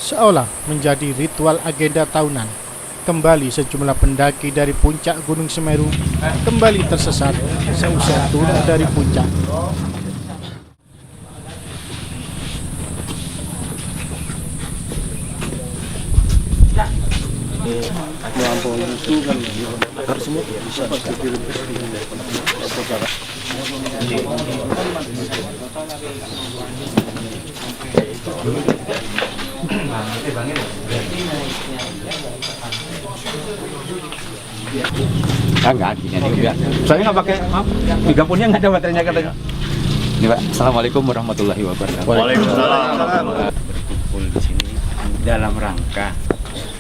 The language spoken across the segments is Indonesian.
Seolah menjadi ritual agenda tahunan, kembali sejumlah pendaki dari puncak Gunung Semeru kembali tersesat seusai turun dari puncak. Enggak, gini juga. Saya nggak pakai, maaf, di kampungnya nggak ada baterainya katanya. Ini Pak, Assalamualaikum warahmatullahi wabarakatuh. Waalaikumsalam. Berkumpul di sini dalam rangka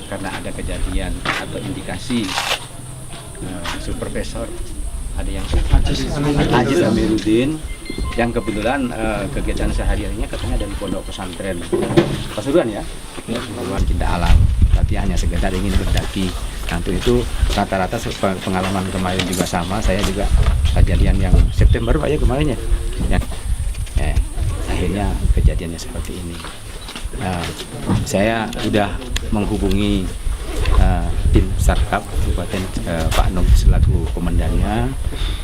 karena ada kejadian atau indikasi supervisor ada yang Aziz Amiruddin yang kebetulan kegiatan sehari-harinya katanya dari pondok pesantren Pasuruan ya, Pasuruan Cinta Alam, tapi hanya sekedar ingin berdaki. Nah, itu rata-rata pengalaman kemarin juga sama, saya juga kejadian yang September Pak ya kemarin ya. Akhirnya kejadiannya seperti ini. Saya sudah menghubungi tim Sarkap Kabupaten Pak Nom selaku komandannya,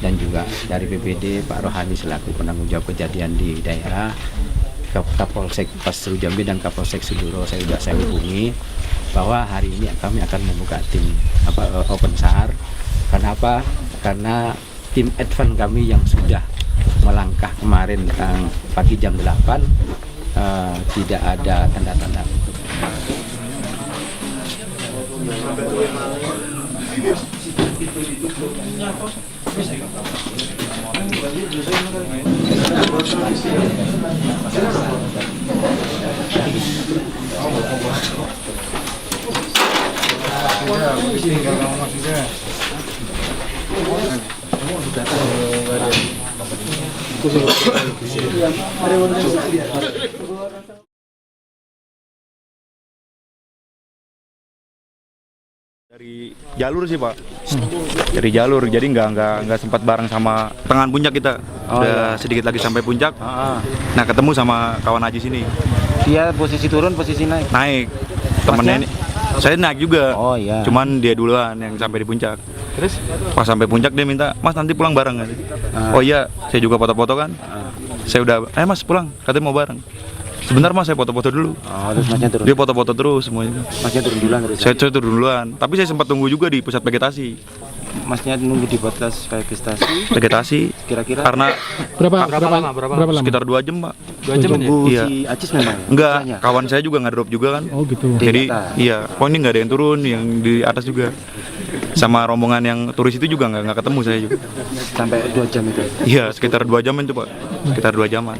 dan juga dari BPD Pak Rohani selaku penanggung jawab kejadian di daerah, Kapolsek Pasuruan Jambi dan Kapolsek Suduro saya hubungi bahwa hari ini kami akan membuka tim open SAR. Kenapa? Karena tim advance kami yang sudah melangkah kemarin pagi jam 8 tidak ada tanda-tanda untuk Dari jalur sih Pak, dari jalur, jadi nggak sempat bareng sama tengahan puncak kita. Udah sedikit lagi sampai puncak. Nah ketemu sama kawan Aji sini. dia posisi turun, posisi naik. Naik, temennya ini. Saya naik juga. Oh iya. Cuman dia duluan yang sampai di puncak. Terus? Pas sampai puncak dia minta, Mas nanti pulang bareng kan? Oh iya, saya juga foto-foto kan. Saya udah, Mas pulang, katanya mau bareng. Sebentar Mas, saya foto-foto dulu. Oh, terus Masnya turun. Dia foto-foto terus semuanya. Masnya turun duluan terus. Saya turun duluan, tapi saya sempat tunggu juga di pusat vegetasi. Masnya nunggu di batas vegetasi. Vegetasi. Kira-kira Karena Berapa lama? sekitar 2 jam Pak. 2 jam ya? Iya. Si Acis memang. Enggak, Masanya? kawan saya juga nggak drop juga kan. Oh gitu. Jadi atas. iya, kok ini nggak ada yang turun, yang di atas juga. Sama rombongan yang turis itu juga nggak ketemu saya juga. Sampai 2 jam itu. Iya, sekitar 2 jam itu Pak. Sekitar 2 jaman.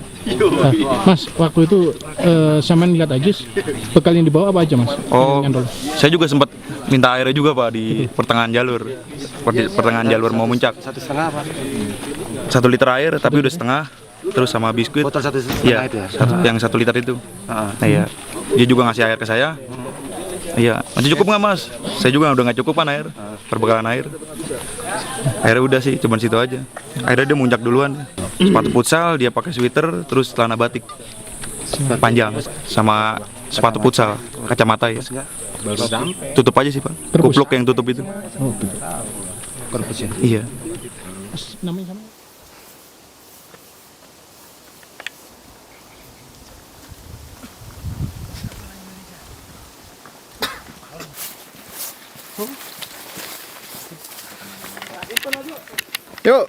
Mas, waktu itu sampean lihat Ajis, bekal yang dibawa apa aja Mas? Oh, Yang dulu. saya juga sempat minta airnya juga Pak di pertengahan jalur. Pertengahan jalur mau muncak. 1,5 apa? 1 liter air tapi udah setengah. Terus sama biskuit. Botol 1,5 Iya, itu ya? yang 1 liter itu. Nah, iya. Dia juga ngasih air ke saya. Iya, masih cukup nggak Mas? Saya juga udah nggak cukup kan air, perbekalan air. Airnya udah sih, cuman situ aja. Akhirnya dia muncak duluan. Sepatu futsal, dia pakai sweater, terus celana batik panjang, sama sepatu futsal, kacamata ya. Tutup aja sih Pak, kupluk yang tutup itu. Oh, gitu. Korpus ya? Iya. Mas, namanya sama? Yuk.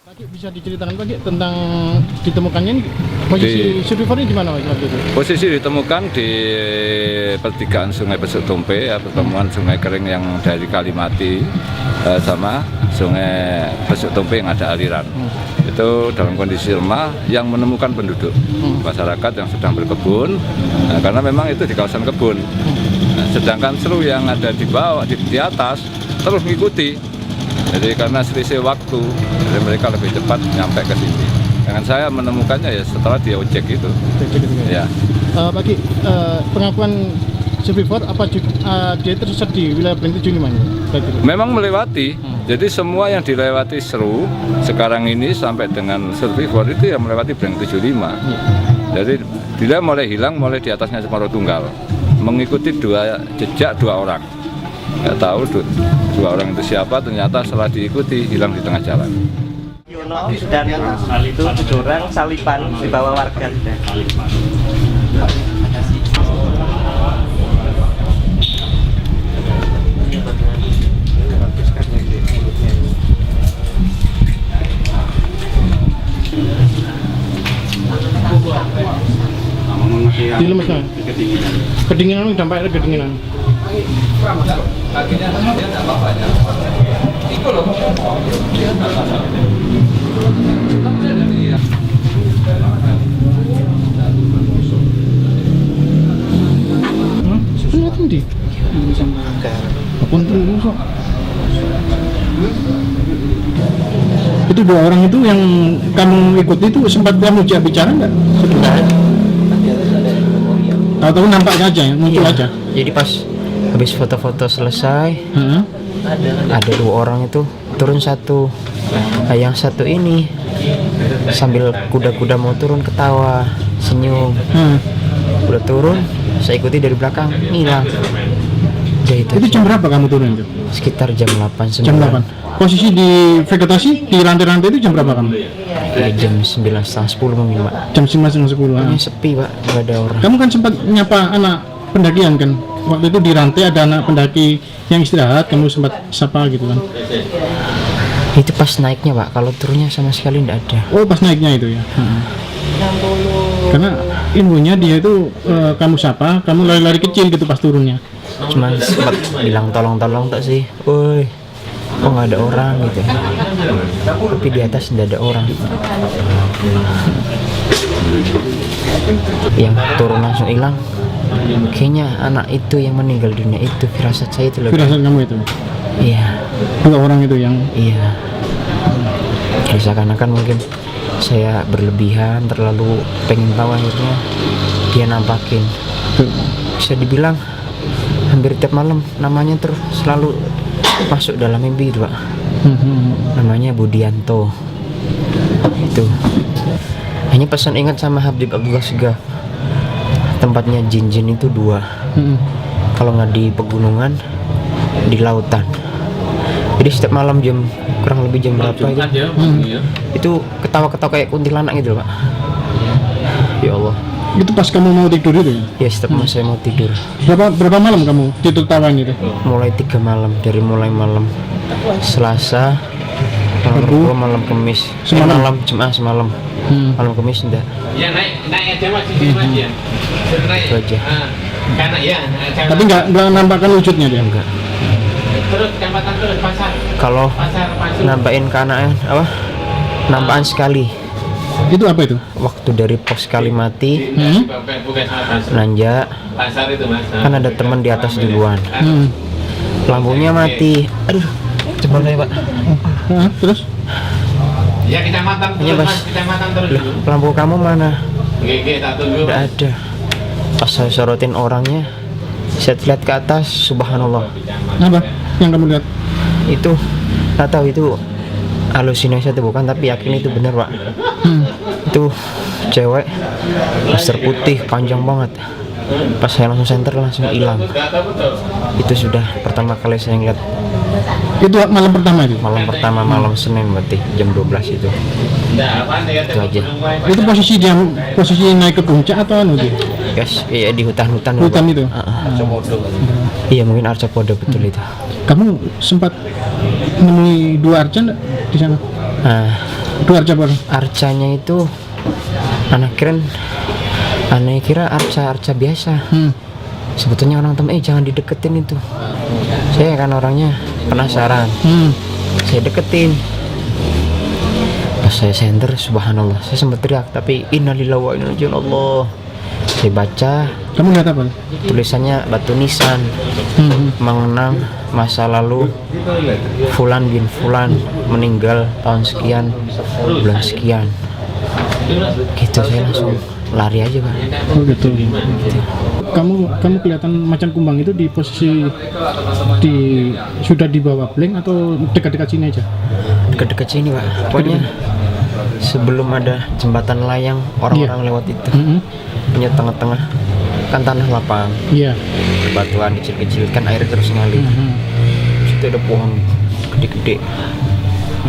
Pak, bisa diceritakan Pak tentang ditemukannya ini, posisi survivornya di mana Pak waktu itu? Posisi ditemukan di pertigaan Sungai Besuk Tumpe, ya, pertemuan sungai kering yang dari Kalimati sama Sungai Besuk Tumpe yang ada aliran. Itu dalam kondisi lemah, yang menemukan penduduk masyarakat yang sedang berkebun, karena memang itu di kawasan kebun. Sedangkan seluruh yang ada di bawah, di atas terus mengikuti. Jadi karena selisih waktu, jadi mereka lebih cepat nyampe ke sini. Dengan saya menemukannya ya setelah dia ojek itu. Ya. Pak, pengakuan survivor apa dia tersesat di wilayah Breng 75? Memang melewati. Jadi semua yang dilewati Seru sekarang ini sampai dengan survivor itu yang melewati Breng 75. Jadi dia mulai hilang mulai di atasnya Semeru Tunggal, mengikuti jejak dua orang. Nggak tahu dua orang itu siapa, ternyata setelah diikuti hilang di tengah jalan. Yono dan itu 7 orang Salipan dibawa warga. Dilemes kan? Kedinginan dampaknya kedinginan. Kelihatan di. Apun tuh sok. Itu 2 orang itu yang kamu ikuti itu sempat kamu bicara nggak? Tahu-tahu nampak aja ya, muncul aja. Jadi pas habis foto-foto selesai, ada 2 orang itu turun satu. Nah, yang satu ini sambil kuda-kuda mau turun ketawa, senyum. Udah turun, saya ikuti dari belakang, hilang. Itu jam berapa kamu turun itu? Sekitar jam 8, 9. Jam 8. Posisi di vegetasi di rantai-rantai itu jam berapa kamu? Ya, jam 9, setengah 10 mungkin, Pak. Jam 9:30. Ini sepi, Pak, nggak ada orang. Kamu kan sempat nyapa anak pendakian kan? Waktu itu di rantai ada anak pendaki yang istirahat, kamu sempat sapa gitu kan? Itu pas naiknya, Pak. Kalau turunnya sama sekali nggak ada. Oh, pas naiknya itu ya. Karena infonya dia itu kamu sapa, kamu lari-lari kecil gitu pas turunnya. Cuman sempat bilang tolong-tolong tak sih, woi, kok nggak ada orang gitu. Tapi di atas tidak ada orang. Yang turun langsung hilang. Kayaknya anak itu yang meninggal dunia itu, firasat saya itu loh. Firasat kamu itu? Iya. 2 orang itu yang? Iya. Jadi seakan-akan mungkin saya berlebihan, terlalu pengen tahu, akhirnya dia nampakin. Bisa dibilang hampir tiap malam namanya terus selalu masuk dalam mimpi itu, Pak. Namanya Budianto. Itu hanya pesan ingat sama Habib Abdullah Segaf, tempatnya jin-jin itu 2. Kalau nggak di pegunungan, di lautan. Jadi setiap malam jam kurang lebih jam berapa itu ketawa-ketawa kayak kuntilanak gitu, Pak. Ya Allah. Itu pas kamu mau tidur itu ya? Ya, setiap malam saya mau tidur. Berapa malam kamu tidur tawan itu? Mulai 3 malam, dari mulai malam Selasa, Rabu, malam Kamis, Semalam? malam Jumat semalam, malam Kamis enggak. Ya naik aja mas, sini mas ya. Naik. Itu aja. Karena ya. Tapi nggak nampakkan wujudnya dia? Enggak. Terus jambatan terus pasar. Kalau nampakin ke anaknya apa? Nampakan sekali. Itu apa itu? Waktu dari pos Kalimati, Bukan pasar. nanjak, Pasar itu mas. kan ada teman di atas duluan. Lampunya mati. Aduh, cepat saya, Pak. Terus? Ya kecamatan Iya, terus Mas. mas, kecamatan terus Loh, dulu. lampu kamu mana? Gege tak tunggu. Tidak ada. Pas saya sorotin orangnya, saya lihat ke atas, subhanallah. Apa yang kamu lihat? Itu nggak tahu itu halusinasi atau bukan, tapi yakin itu benar, Pak. Itu cewek masker putih panjang banget. Pas saya langsung senter langsung hilang. Itu sudah pertama kali saya ngeliat. Itu malam pertama itu? Malam pertama, malam Senin berarti jam 12 itu. Itu aja. Itu posisi naik ke puncak atau anu dia? Guys, iya di hutan-hutan. Hutan Pak. itu? Iya, mungkin Arcapodo betul itu. Kamu sempat menemui 2 arca enggak di sana? Nah, 2 arca baru? arcanya itu anak kira arca biasa. Sebetulnya orang temen, jangan dideketin itu. Saya kan orangnya penasaran. Saya deketin. Pas saya senter, subhanallah, saya sempat teriak, tapi innalillahi wa inna ilaihi raji'un. Saya baca, Kamu lihat apa? tulisannya batu nisan, mengenang masa lalu Fulan bin Fulan meninggal tahun sekian, bulan sekian. Gitu saya langsung lari aja Pak. Oh gitu. Kamu kelihatan macan kumbang itu di posisi sudah di bawah blank atau dekat-dekat sini aja? Dekat-dekat sini Pak. Pokoknya sebelum ada jembatan layang orang-orang lewat itu. Punya tengah-tengah kan tanah lapang. Iya. Batuan kecil-kecil kan air terus ngalir. Situ ada pohon gede-gede.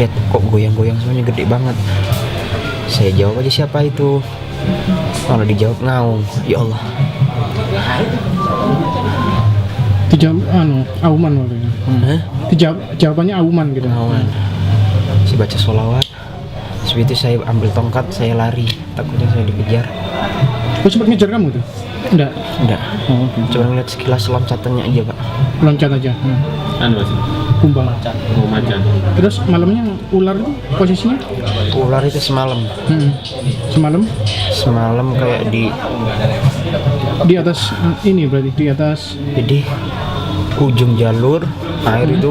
Lihat kok goyang-goyang semuanya gede banget. Saya jawab aja siapa itu. Kalau dijawab ngaung, ya Allah. Dijawab auman waktu itu. Jawabannya auman gitu. Auman. Saya baca sholawat. Setelah itu saya ambil tongkat, saya lari. Takutnya saya dikejar. Oh, sempat ngejar kamu tuh? Enggak. Oh, okay. Cuma ngeliat sekilas loncatannya aja Pak. Loncat aja. Kumbang. Macan. Terus malamnya ular itu posisinya? Ular itu semalam. Semalam? Semalam kayak Di atas ini berarti di atas. jadi ujung jalur air itu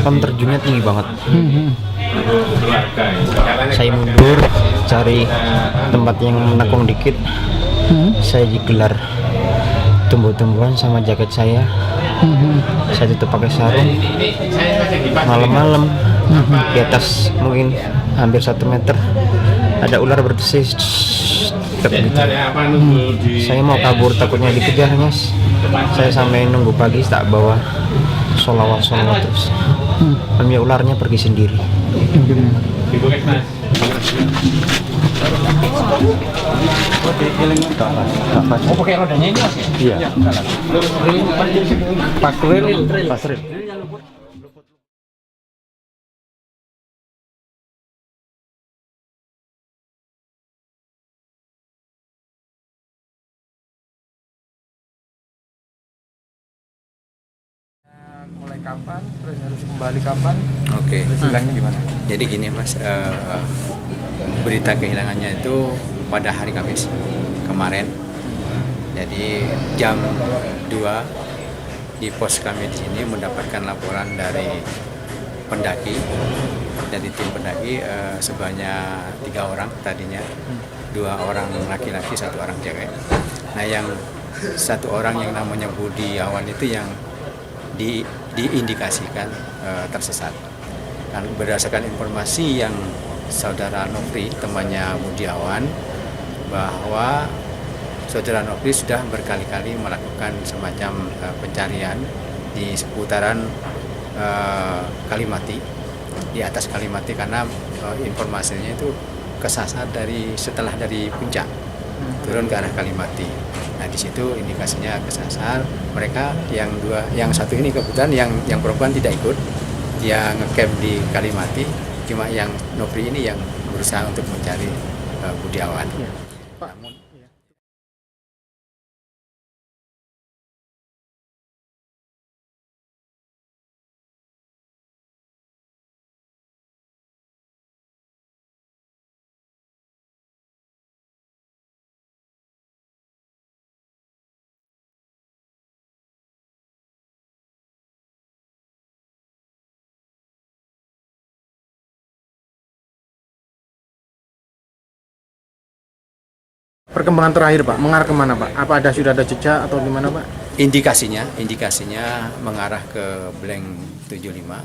kan terjunnya tinggi banget. Saya mundur cari tempat yang menekung dikit. Saya digelar tumbuh-tumbuhan sama jaket saya. Saya tutup pakai sarung. Malam-malam di atas mungkin hampir 1 meter ada ular berdesis gitu. Saya mau kabur takutnya dikejar Mas. Saya sampai nunggu pagi tak bawa sholawat terus. Ambil ularnya pergi sendiri. Oh, pakai rodanya ini Mas? Iya. Pasril. Mulai kapan, terus harus kembali kapan? Oke. Hilangnya gimana? Jadi gini Mas, berita kehilangannya itu pada hari Kamis kemarin. Jadi jam 2 di pos kami di sini mendapatkan laporan dari pendaki, dari tim pendaki sebanyak 3 orang tadinya, 2 orang laki-laki, 1 orang cewek. Nah yang 1 orang yang namanya Budiawan itu yang diindikasikan tersesat. Dan berdasarkan informasi yang saudara Nofri, temannya Budiawan, bahwa saudara Nofri sudah berkali-kali melakukan semacam pencarian di seputaran Kalimati, di atas Kalimati, karena informasinya itu kesasar setelah dari puncak turun ke arah Kalimati. Nah di situ indikasinya kesasar. Mereka yang satu ini kebetulan yang perempuan tidak ikut, dia ngecamp di Kalimati. Cuma yang Nofri ini yang berusaha untuk mencari Budiawan. Perkembangan terakhir Pak, mengarah kemana Pak? Apa sudah ada jejak atau gimana Pak? Indikasinya mengarah ke Blank 75.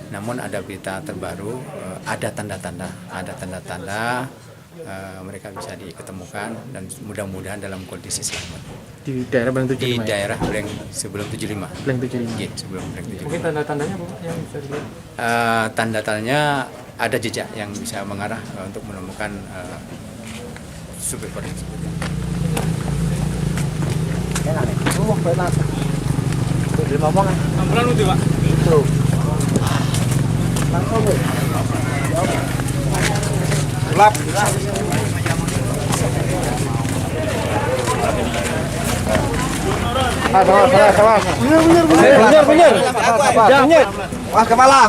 Namun ada berita terbaru, ada tanda-tanda mereka bisa diketemukan dan mudah-mudahan dalam kondisi selamat. Di daerah Blank 75. Di daerah Blank sebelum 75. Blank 75. Iya, sebelum Blank 75. Mungkin tanda-tandanya apa yang bisa dilihat? Tanda-tandanya ada jejak yang bisa mengarah untuk menemukan survivor tersebut. Bener. Wah, kepala.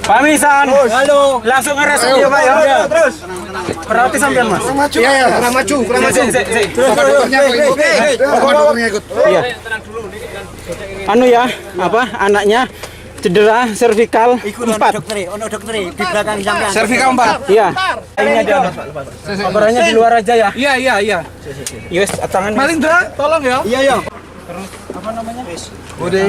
Pamisan. Halo. Langsung ngeres video Pak ya. Terus. Berarti sampean Mas. Iya, kurang maju. Iya. Anu ya, anaknya Cedera servikal 4. Ono dokter di belakang sampean. Servikal 4. Iya. Ini ada. Kabarnya di luar aja ya. Iya. Yes, tangan. Maling tolong ya. Iya. Terus apa namanya? Budi.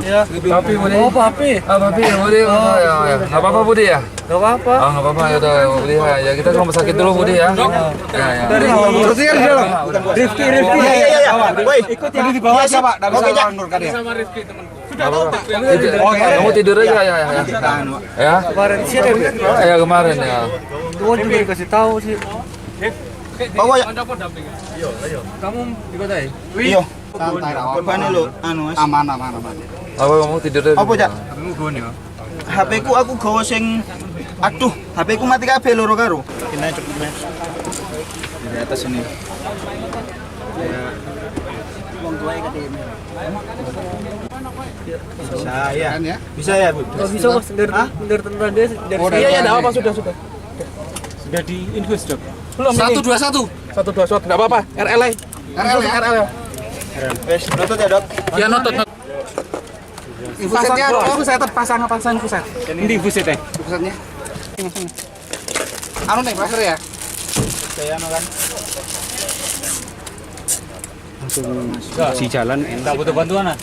Ya. Papi Budi. Oh, papi. Papi Budi. Ya. Enggak apa-apa Budi ya? Enggak apa-apa. Enggak apa-apa ya udah Budi ya. Kita ke rumah sakit dulu Budi ya. Ya. Dari berarti kan di dalam. Rifki. Iya. Woi, Ikut ya. Di bawah siapa? Enggak bisa nurkan dia. Sama Rifki teman. Oh, kamu tidur aja ya. Ya. Kemarin sih ada. Ya kemarin ya. Tuh juga dikasih tahu sih. bawa ya. Kamu di kota ya? Iya. Santai ra. Bebane lho anu Mas. Aman. Apa kamu tidur aja? Apa, Cak? Kamu gon ya. HP ku aku gawa sing aduh, HP ku mati kabeh loro karo. Ini cukup Mas. Di atas ini. Wong tua iki Bisa ya, Bu? Oh, bisa Mas, dari tentara dia dari Iya, enggak apa-apa sudah. Sudah di infus, Dok. Belum 121. 121 enggak apa-apa. RL ya. Wes, nutut ya, Dok. Ya notot. Infusetnya aku saya pasang infuset. Ini infuset ya. Pusatnya. Anu nih, pressure ya. Saya anu kan. Si jalan enggak butuh bantuan ah.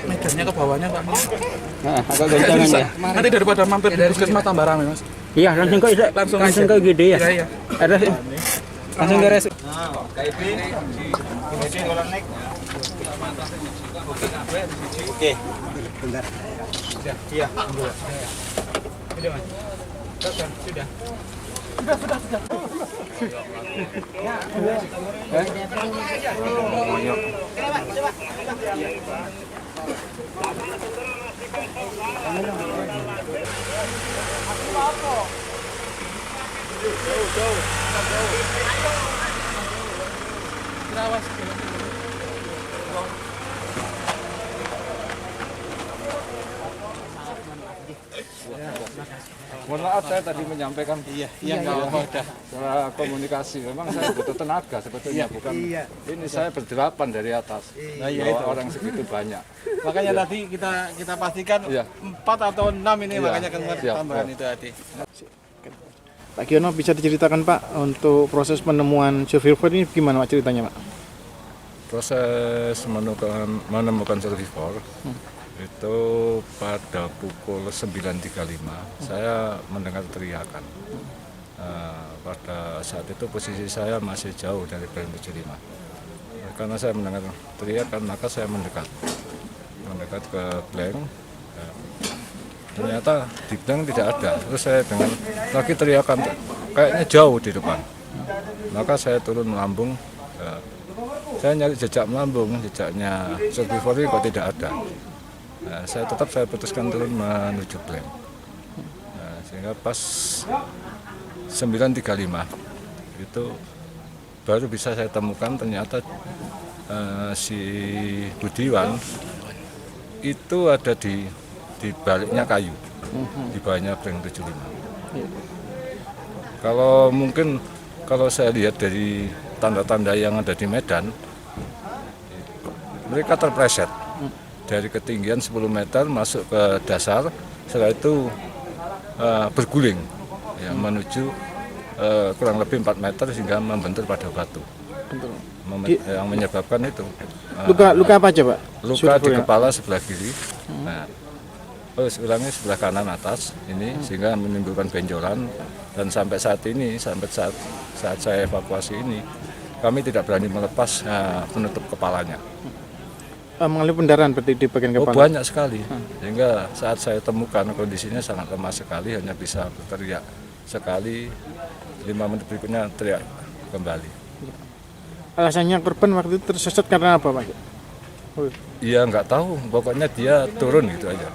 Medannya ke bawahnya Pak. Nah, agak ganjangan ya. Nanti daripada mampir di puskesmas tambah rame Mas. Iya, langsung ke gede ya. Iya. Ada Langsung ke res. KIP. Ini kalau naik. Oke. Bentar. Iya. Sudah. Mohon maaf saya tadi menyampaikan soal komunikasi. Memang saya butuh tenaga sebetulnya bukan. Ini saya berdelapan dari atas. Bahwa orang segitu banyak. Makanya tadi kita pastikan 4 atau 6 ini makanya kan tambahan itu tadi. Pak Giono, bisa diceritakan Pak untuk proses penemuan survivor ini gimana Pak ceritanya Pak? Proses menemukan survivor itu pada pukul 9.35 saya mendengar teriakan. Pada saat itu posisi saya masih jauh dari Breng 75. Karena saya mendengar teriakan maka saya mendekat ke Breng. Ternyata di Breng tidak ada. Terus saya dengan lagi teriakan kayaknya jauh di depan. Maka saya turun melambung. Saya nyari jejak melambung, jejaknya survivor ini kok tidak ada. Nah, saya putuskan turun menuju Breng. Nah, sehingga pas 9.35 itu baru bisa saya temukan ternyata si Budiwan itu ada di baliknya kayu, di bawahnya Breng 75. Kalau saya lihat dari tanda-tanda yang ada di Medan, mereka terpleset dari ketinggian 10 meter masuk ke dasar, setelah itu berguling ya, menuju kurang lebih 4 meter hingga membentur pada batu. Yang menyebabkan itu Luka apa aja Pak? luka di kepala sebelah kiri, sebelah kanan atas ini sehingga menimbulkan benjolan, dan sampai saat saya evakuasi ini kami tidak berani melepas penutup kepalanya. Mengalami pendarahan berarti di bagian kepala? Banyak sekali, sehingga saat saya temukan kondisinya sangat lemah sekali, hanya bisa berteriak sekali, 5 menit berikutnya teriak kembali. Alasannya korban waktu itu tersesat karena apa Pak? Iya nggak tahu, pokoknya dia turun gitu aja.